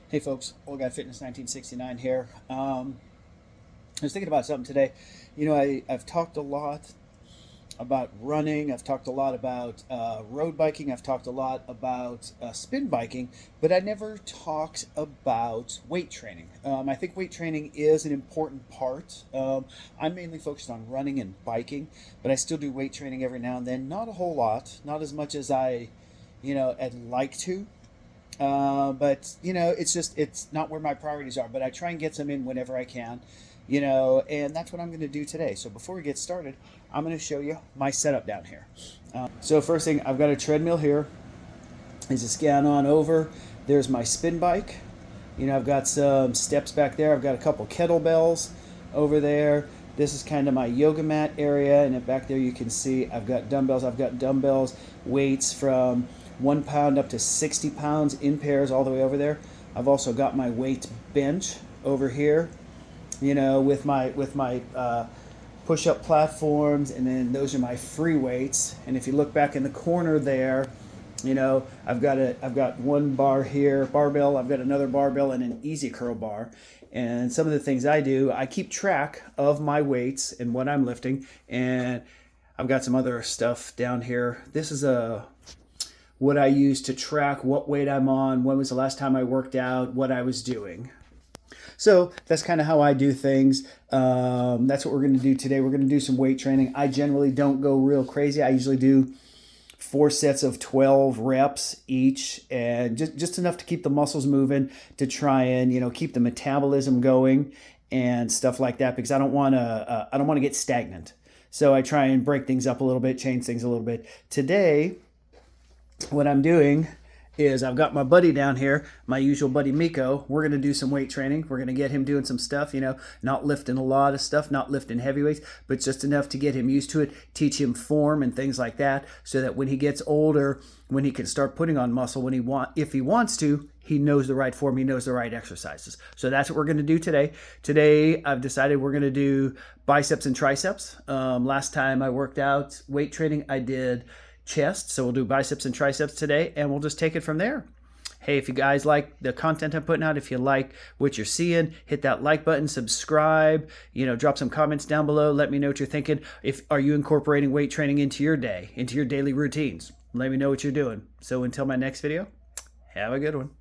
Hey folks, Old Guy Fitness 1969 here. I was thinking about something today. I've talked a lot about running, I've talked a lot about road biking, I've talked a lot about spin biking, but I never talked about weight training. I think weight training is an important part. I'm mainly focused on running and biking, but I still do weight training every now and then. Not a whole lot, not as much as I'd like to. But it's not where my priorities are. But I try and get some in whenever I can, and that's what I'm going to do today. So before we get started, I'm going to show you my setup down here. So first thing, I've got a treadmill here. As you scan on over, there's my spin bike. I've got some steps back there. I've got a couple kettlebells over there. This is kind of my yoga mat area, and back there you can see I've got dumbbells. I've got dumbbells, weights from 1 pound up to 60 pounds in pairs all the way over there. I've also got my weight bench over here, with my push-up platforms, and then those are my free weights. And if you look back in the corner there, I've got one bar here, barbell. I've got another barbell and an easy curl bar. And some of the things I do, I keep track of my weights and what I'm lifting. And I've got some other stuff down here. This is what I use to track what weight I'm on, when was the last time I worked out, what I was doing. So that's kind of how I do things. That's what we're going to do today. We're going to do some weight training. I generally don't go real crazy. I usually do 4 sets of 12 reps each, and just enough to keep the muscles moving, to try and keep the metabolism going and stuff like that, because I don't want to get stagnant. So I try and break things up a little bit, change things a little bit. Today, what I'm doing is I've got my buddy down here, my usual buddy Mico. We're going to do some weight training. We're going to get him doing some stuff, not lifting a lot of stuff, not lifting heavy weights, but just enough to get him used to it, teach him form and things like that, so that when he gets older, when he can start putting on muscle, if he wants to, he knows the right form, he knows the right exercises. So that's what we're going to do today. Today, I've decided we're going to do biceps and triceps. Last time I worked out weight training, I did chest, so we'll do biceps and triceps today, and we'll just take it from there. Hey, if you guys like the content I'm putting out, if you like what you're seeing, hit that like button, subscribe, drop some comments down below. Let me know what you're thinking. Are you incorporating weight training into your day, into your daily routines? Let me know what you're doing. So until my next video, have a good one.